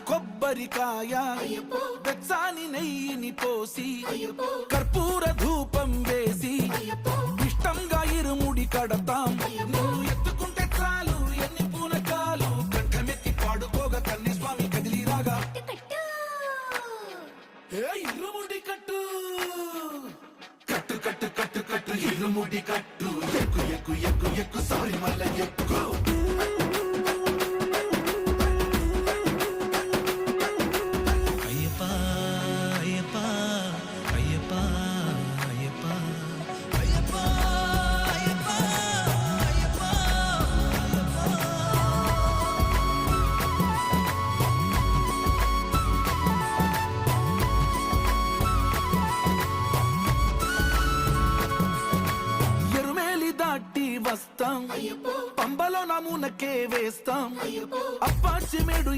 కొబ్బరికాయ వెచ్చాని నెయ్యిని పోసి కర్పూర ధూపం వేసి ఇష్టంగా ఇరుముడి కడతాం. నువ్వు ఎత్తుకుంటే చాలు ఎన్ని పూనకాలు కంఠమెత్తి పాడుకోగా కన్ని స్వామి కదిలిరాగా ఇరుముడి కట్టు కట్టు కట్టు కట్టు కట్టు ఇరుముడి కట్టు ఎక్కు ఎక్కు ఎక్కు ఎక్కు సారి మల్ల ఎక్కు. వస్తాం పంబలో నమూనకే వేస్తాం అప్పాచి మేడు